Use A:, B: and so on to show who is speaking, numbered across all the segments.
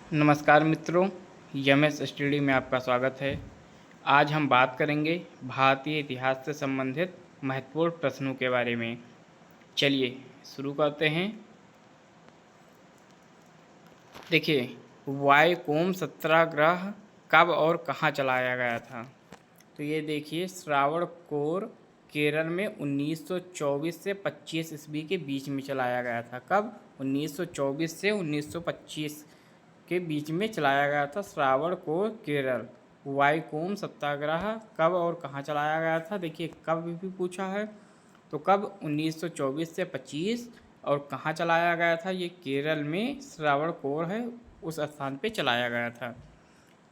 A: नमस्कार मित्रों, यमएस स्टडी में आपका स्वागत है। आज हम बात करेंगे भारतीय इतिहास से संबंधित महत्वपूर्ण प्रश्नों के बारे में। चलिए शुरू करते हैं। देखिए, वाईकोम सत्याग्रह कब और कहाँ चलाया गया था? तो ये देखिए, श्रावणकोर केरल में 1924 से 25 ईस्वी के बीच में चलाया गया था। कब? 1924 से 1925 के बीच में चलाया गया था श्रावणकोर केरल। वाईकोम सत्याग्रह कब और कहाँ चलाया गया था? देखिए, कब भी पूछा है तो कब 1924 से 25 और कहाँ चलाया गया था? ये केरल में श्रावणकोर है, उस स्थान पे चलाया गया था।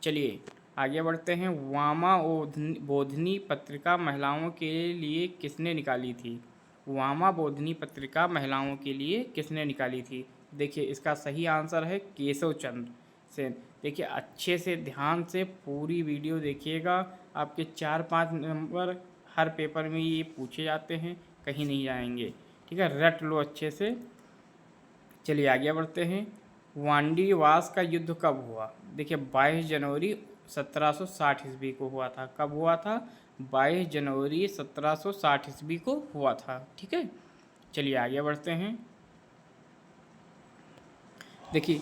A: चलिए आगे बढ़ते हैं। वामा बोधिनी पत्रिका महिलाओं के लिए किसने निकाली थी? वामा बोधिनी पत्रिका महिलाओं के लिए किसने निकाली थी? देखिए, इसका सही आंसर है केशव चंद्र सेन। देखिए, अच्छे से ध्यान से पूरी वीडियो देखिएगा। आपके 4-5 नंबर हर पेपर में ये पूछे जाते हैं, कहीं नहीं जाएंगे। ठीक है, रट लो अच्छे से। चलिए आगे बढ़ते हैं। वांडीवास का युद्ध कब हुआ? देखिए, 22 जनवरी 1760 ईस्वी को हुआ था। कब हुआ था? 22 जनवरी 1760 ईस्वी को हुआ था। ठीक है, चलिए आगे बढ़ते हैं। देखिए,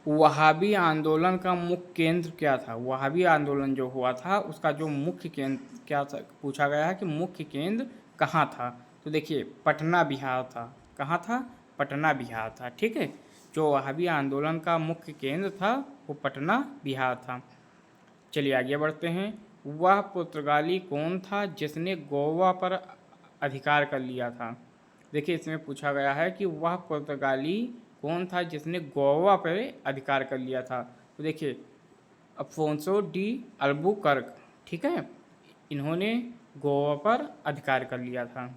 A: वहाबी आंदोलन का मुख्य केंद्र क्या था? वहाबी आंदोलन जो हुआ था उसका जो मुख्य केंद्र क्या था, पूछा गया है कि मुख्य केंद्र कहाँ था? तो देखिए, पटना बिहार था। कहाँ था? पटना बिहार था। ठीक है, जो वहाबी आंदोलन का मुख्य केंद्र था वो पटना बिहार था। चलिए आगे बढ़ते हैं। वह पुर्तगाली कौन था जिसने गोवा पर अधिकार कर लिया था? देखिए, इसमें पूछा गया है कि वह पुर्तगाली कौन था जिसने गोवा पर अधिकार कर लिया था? तो देखिए, अफोंसो डी अल्बुकर्क। ठीक है, इन्होंने गोवा पर अधिकार कर लिया था।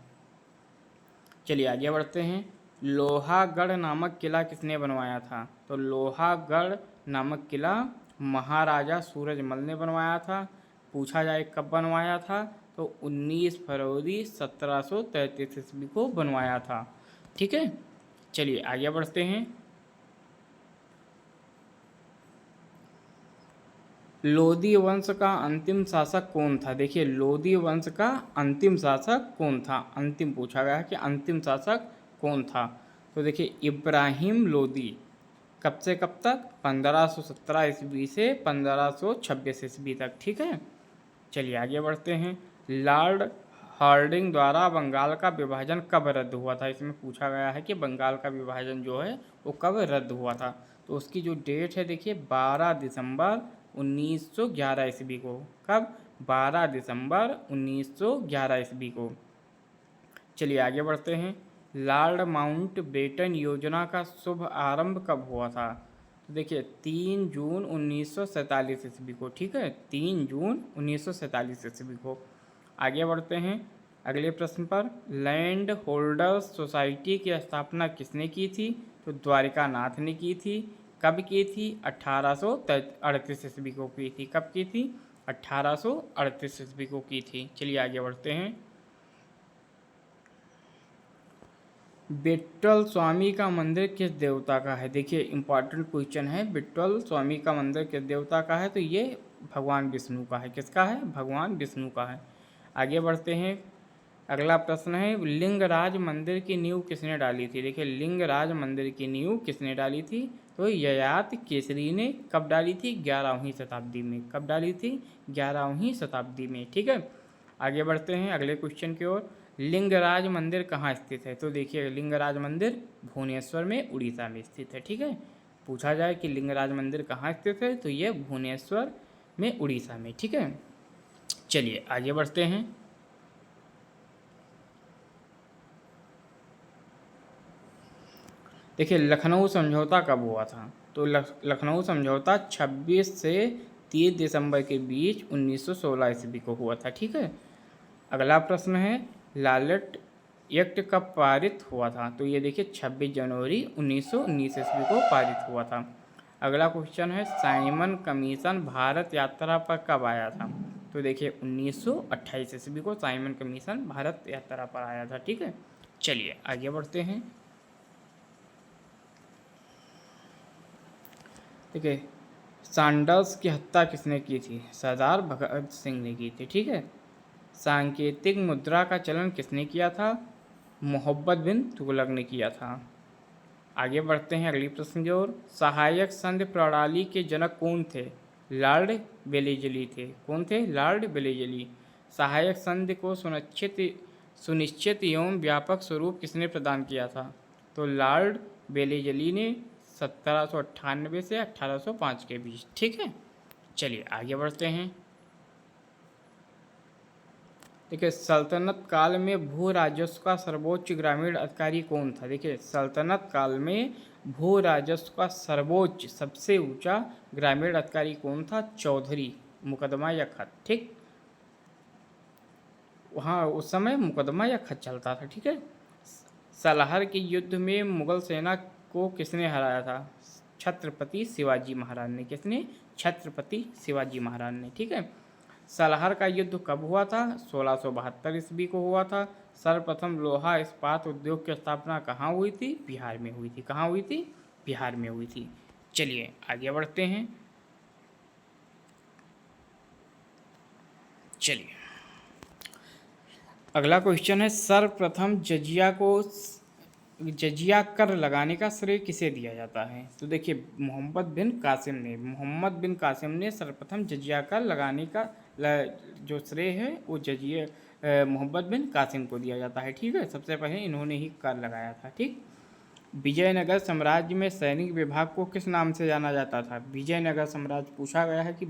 A: चलिए आगे बढ़ते हैं। लोहागढ़ नामक किला किसने बनवाया था? तो लोहागढ़ नामक किला महाराजा सूरजमल ने बनवाया था। पूछा जाए कब बनवाया था, तो 19 फरवरी 1733 ईस्वी को बनवाया था। ठीक है, चलिए आगे बढ़ते हैं। लोदी वंश का अंतिम शासक कौन था? देखिए, लोदी वंश का अंतिम शासक कौन था? अंतिम पूछा गया है कि अंतिम शासक कौन था। तो देखिए, इब्राहिम लोदी। कब से कब तक? 1517 ईस्वी से 1526 ईस्वी तक। ठीक है, चलिए आगे बढ़ते हैं। लॉर्ड हार्डिंग द्वारा बंगाल का विभाजन कब रद्द हुआ था? इसमें पूछा गया है कि बंगाल का विभाजन जो है वो कब रद्द हुआ था। तो उसकी जो डेट है, देखिए, 12 दिसंबर 1911 ईस्वी को। कब? 12 दिसंबर 1911 ईस्वी को। चलिए आगे बढ़ते हैं। लॉर्ड माउंट बेटन योजना का शुभ आरंभ कब हुआ था? तो देखिए, 3 जून 1947 ईस्वी को। ठीक है, 3 जून 1947 ईस्वी को। आगे बढ़ते हैं अगले प्रश्न पर। लैंड होल्डर्स सोसाइटी की स्थापना किसने की थी? तो द्वारिका नाथ ने की थी। कब की थी? 1838 ईस्वी को की थी। कब की थी? 1838 ईस्वी को की थी। चलिए आगे बढ़ते हैं। बिट्टल स्वामी का मंदिर किस देवता का है? देखिए, इंपॉर्टेंट क्वेश्चन है। बिट्टल स्वामी का मंदिर किस देवता का है? तो ये भगवान विष्णु का है। किसका है? भगवान विष्णु का है। आगे बढ़ते हैं। अगला प्रश्न है, लिंगराज मंदिर की नींव किसने डाली थी? देखिए, लिंगराज मंदिर की नींव किसने डाली थी? तो ययाति केसरी ने। कब डाली थी? 11वीं शताब्दी में। कब डाली थी? 11वीं शताब्दी में। ठीक है, आगे बढ़ते हैं अगले क्वेश्चन की ओर। लिंगराज मंदिर कहाँ स्थित है? तो देखिए, लिंगराज मंदिर भुवनेश्वर में उड़ीसा में स्थित है। ठीक है, पूछा जाए कि लिंगराज मंदिर कहाँ स्थित है, तो ये भुवनेश्वर में उड़ीसा में। ठीक है, चलिए आगे बढ़ते हैं। देखिए, लखनऊ समझौता कब हुआ था? तो लखनऊ समझौता 26 से 30 दिसंबर के बीच 1916 ईस्वी को हुआ था। ठीक है, अगला प्रश्न है, लालेट एक्ट कब पारित हुआ था? तो ये देखिए, 26 जनवरी 1919 ईस्वी को पारित हुआ था। अगला क्वेश्चन है, साइमन कमीशन भारत यात्रा पर कब आया था? तो देखिए, 1928 ईस्वी को साइमन कमीशन भारत यात्रा पर आया था। ठीक है, चलिए आगे बढ़ते हैं। ठीक है, सैंडर्स की हत्या किसने की थी? सरदार भगत सिंह ने की थी। ठीक है। सांकेतिक मुद्रा का चलन किसने किया था? मोहब्बत बिन तुगलक ने किया था। आगे बढ़ते हैं अगली प्रश्न की ओर। सहायक संघ प्रणाली के जनक कौन थे? लॉर्ड वेलेजली थे। कौन थे? Lord Wellesley. सहायक संघ को सुनिश्चित एवं व्यापक स्वरूप किसने प्रदान किया था? तो लॉर्ड वेलेजली ने 1798 से 1805 के बीच। ठीक है। चलिए आगे बढ़ते हैं। देखिए सल्तनत काल में भू राजस्व का सर्वोच्च ग्रामीण अधिकारी कौन था? देखिए सल्तनत काल में भू राजस्व का सर्वोच्च सबसे ऊंचा ग्रामीण अधिकारी कौन था? चौधरी। मुकदमा या खत। ठीक। वहाँ उस समय मुकदमा या खत चलता था। ठीक है। सलहर के युद्ध में मुगल सेना को किसने हराया था? छत्रपति शिवाजी महाराज ने। किसने? छत्रपति शिवाजी महाराज ने। ठीक है। सलहर का युद्ध कब हुआ था? 1672 ईस्वी को हुआ था। सर्वप्रथम लोहा इस्पात उद्योग की स्थापना कहाँ हुई थी? बिहार में हुई थी। कहाँ हुई थी? बिहार में हुई थी। चलिए आगे बढ़ते हैं। चलिए अगला क्वेश्चन है, सर्वप्रथम जजिया कर लगाने का श्रेय किसे दिया जाता है? तो देखिए मोहम्मद बिन कासिम ने सर्वप्रथम जजिया कर लगाने का जो श्रेय है वो मोहम्मद बिन कासिम को दिया जाता है। ठीक है। सबसे पहले इन्होंने ही कर लगाया था। ठीक। विजयनगर साम्राज्य में सैनिक विभाग को किस नाम से जाना जाता था? विजयनगर साम्राज्य पूछा गया है कि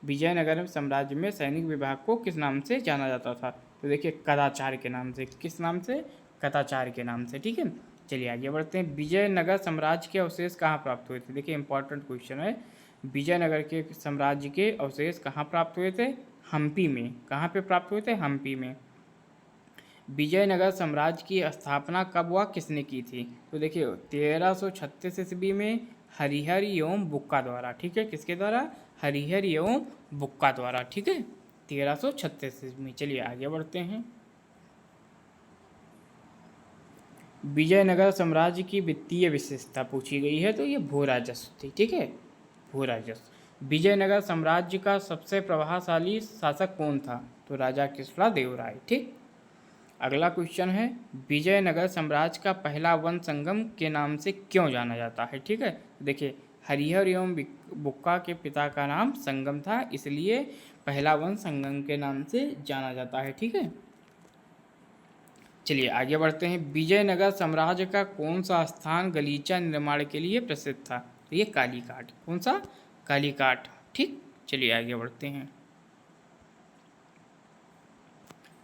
A: विजयनगर साम्राज्य में सैनिक विभाग को किस नाम से जाना जाता था? तो देखिए कदाचार के नाम से। किस नाम से? कदाचार के नाम से। ठीक है। चलिए आगे बढ़ते हैं। विजयनगर साम्राज्य के अवशेष कहाँ प्राप्त हुए थे? देखिए इंपॉर्टेंट क्वेश्चन है। विजयनगर के साम्राज्य के अवशेष कहाँ प्राप्त हुए थे? हम्पी में। कहाँ पे प्राप्त हुए थे? हम्पी में। विजयनगर साम्राज्य की स्थापना कब हुआ? किसने की थी? तो देखिए 1336 ईस्वी में हरिहर एवं बुक्का द्वारा। ठीक है। किसके द्वारा? हरिहर एवं बुक्का द्वारा। ठीक है। 1336 ईस्वी में। चलिए आगे बढ़ते हैं। विजयनगर साम्राज्य की वित्तीय विशेषता पूछी गई है, तो ये भू राजस्व थी। ठीक है। भू राजस्व। विजयनगर साम्राज्य का सबसे प्रभावशाली शासक कौन था? तो राजा कृष्णदेव राय। ठीक। अगला क्वेश्चन है, विजयनगर साम्राज्य का पहला वन संगम के नाम से क्यों जाना जाता है? ठीक है। देखिए हरिहर एवं बुक्का के पिता का नाम संगम था, इसलिए पहला वन संगम के नाम से जाना जाता है। ठीक है। चलिए आगे बढ़ते हैं। विजयनगर साम्राज्य का कौन सा स्थान गलीचा निर्माण के लिए प्रसिद्ध था? तो ये कालीघाट। कौन सा? कालीघाट। ठीक। चलिए आगे बढ़ते हैं।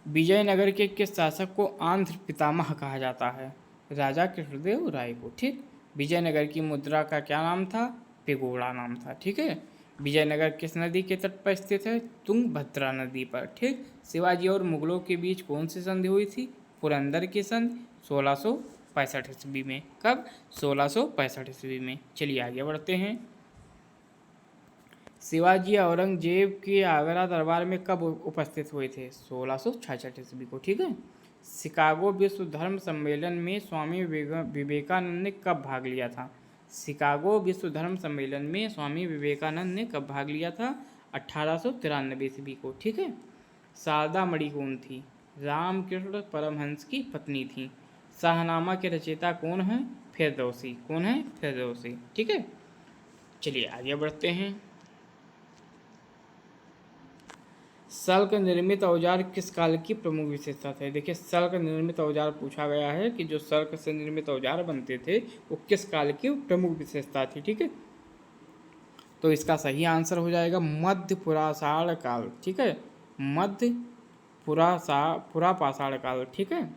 A: विजयनगर के किस शासक को आंध्र पितामह कहा जाता है? राजा कृष्णदेव राय को। ठीक। विजयनगर की मुद्रा का क्या नाम था? पेगोड़ा नाम था। ठीक है। विजयनगर किस नदी के तट पर स्थित है? तुंगभद्रा नदी पर। ठीक। शिवाजी और मुगलों के बीच कौन सी संधि हुई थी? पुरंदर की संधि 1665 ईस्वी में। कब? 1665 ईस्वी में। चलिए आगे बढ़ते हैं। शिवाजी औरंगजेब के आगरा दरबार में कब उपस्थित हुए थे? 1666 ईस्वी को। ठीक है। शिकागो विश्व धर्म सम्मेलन में स्वामी विवेकानंद ने कब भाग लिया था? शिकागो विश्व धर्म सम्मेलन में स्वामी विवेकानंद ने कब भाग लिया था? 1893 ईस्वी को। ठीक है। शारदा मणि कौन थी? रामकृष्ण परमहंस की पत्नी थी। शाहनामा के रचयिता कौन है? फिरदौसी। कौन है? फिरदौसी। ठीक है। चलिए आगे बढ़ते हैं। सल्क निर्मित औजार किस काल की प्रमुख विशेषता थे? देखिए सल्क निर्मित औजार पूछा गया है कि जो सल्क से निर्मित औजार बनते थे वो किस काल की प्रमुख विशेषता थी। ठीक है। तो इसका सही आंसर हो जाएगा मध्य पुराषाढ़ काल। ठीक है। मध्य पुरापाषाढ़ काल। ठीक है।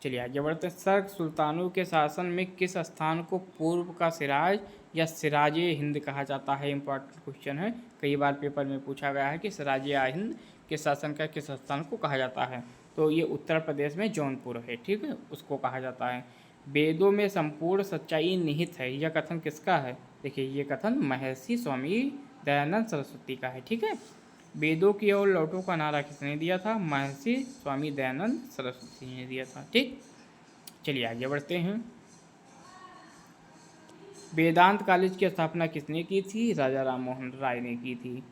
A: चलिए आगे बढ़ते हैं। सर्क सुल्तानों के शासन में किस स्थान को पूर्व का सिराज या सिराज हिंद कहा जाता है? इंपॉर्टेंट क्वेश्चन है, कई बार पेपर में पूछा गया है कि सिराज हिंद के शासन का किस स्थान को कहा जाता है? तो ये उत्तर प्रदेश में जौनपुर है। ठीक है। उसको कहा जाता है। वेदों में संपूर्ण सच्चाई निहित है, यह कथन किसका है? देखिए ये कथन महर्षि स्वामी दयानंद सरस्वती का है। ठीक है। वेदों की ओर लौटो का नारा किसने दिया था? महर्षि स्वामी दयानंद सरस्वती ने दिया था। ठीक। चलिए आगे बढ़ते हैं। वेदांत कॉलेज की स्थापना किसने की थी? राजा राम मोहन राय ने की थी।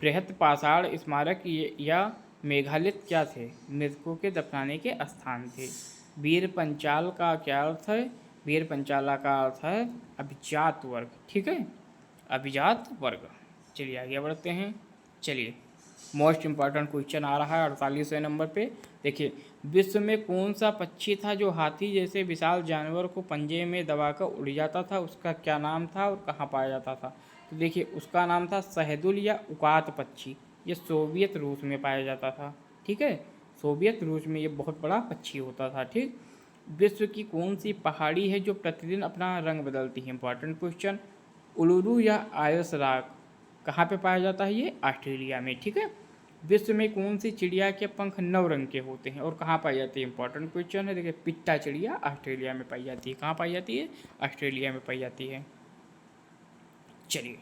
A: बृहत पाषाण स्मारक या मेघालय क्या थे? मृतकों के दफनाने के स्थान थे। वीर पंचाल का क्या अर्थ है? वीर पंचाला का अर्थ है अभिजात वर्ग। ठीक है, अभिजात वर्ग। चलिए आगे बढ़ते हैं। चलिए, मोस्ट इम्पॉर्टेंट क्वेश्चन आ रहा है 48वें नंबर पे। देखिए, विश्व में कौन सा पक्षी था जो हाथी जैसे विशाल जानवर को पंजे में दबाकर उड़ जाता था? उसका क्या नाम था और कहाँ पाया जाता था? तो देखिए, उसका नाम था शहदुल या उकात पक्षी। ये सोवियत रूस में पाया जाता था। ठीक है, सोवियत रूस में ये बहुत बड़ा पक्षी होता था। ठीक, विश्व की कौन सी पहाड़ी है जो प्रतिदिन अपना रंग बदलती है? Important question. उलुरू या आयस राग कहाँ पे पाया जाता है? ये ऑस्ट्रेलिया में। ठीक है, विश्व में कौन सी चिड़िया के पंख 9 रंग के होते हैं और कहाँ पाई जाती है? इंपॉर्टेंट क्वेश्चन है। देखिए, पिट्टा चिड़िया ऑस्ट्रेलिया में पाई जाती है। कहाँ पाई जाती है? ऑस्ट्रेलिया में पाई जाती है। चलिए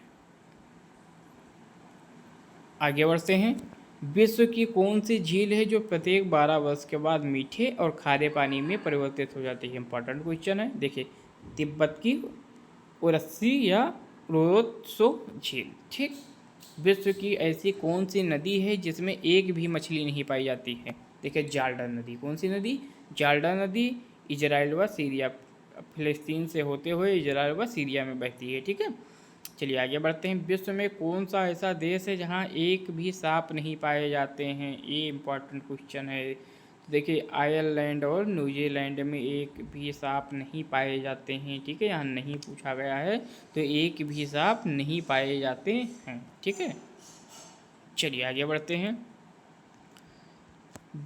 A: आगे बढ़ते हैं। विश्व की कौन सी झील है जो प्रत्येक 12 वर्ष के बाद मीठे और खारे पानी में परिवर्तित हो जाती है? इंपॉर्टेंट क्वेश्चन है। देखिए, तिब्बत की उरस्सी या रोत्सो झील। ठीक, विश्व की ऐसी कौन सी नदी है जिसमें एक भी मछली नहीं पाई जाती है? देखिए, जार्डन नदी। कौन सी नदी? जार्डन नदी। इजराइल व सीरिया, फिलिस्तीन से होते हुए इजराइल व सीरिया में बहती है। ठीक है, चलिए आगे बढ़ते हैं। विश्व में कौन सा ऐसा देश है जहाँ एक भी सांप नहीं पाए जाते हैं? ये इम्पॉर्टेंट क्वेश्चन है। तो देखिए, आयरलैंड और न्यूजीलैंड में एक भी सांप नहीं पाए जाते हैं। ठीक है, यहाँ नहीं पूछा गया है, तो एक भी सांप नहीं पाए जाते हैं। ठीक है, चलिए आगे बढ़ते हैं।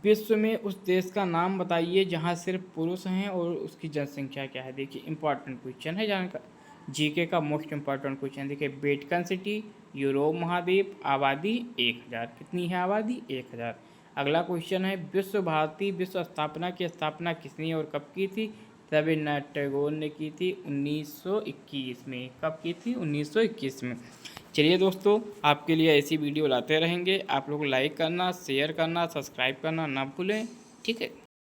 A: विश्व में उस देश का नाम बताइए जहाँ सिर्फ पुरुष हैं और उसकी जनसंख्या क्या है? देखिए, इंपॉर्टेंट क्वेश्चन है, जानकर जीके का मोस्ट इम्पॉर्टेंट क्वेश्चन। देखिए, वेटिकन सिटी, यूरोप महाद्वीप, आबादी 1000। कितनी है आबादी? 1000। अगला क्वेश्चन है, विश्व भारती विश्व स्थापना की स्थापना किसने और कब की थी? रविन्द्रनाथ टैगोर ने की थी 1921 में। कब की थी? 1921 में। चलिए दोस्तों, आपके लिए ऐसी वीडियो लाते रहेंगे। आप लोग लाइक करना, शेयर करना, सब्सक्राइब करना ना भूलें। ठीक है।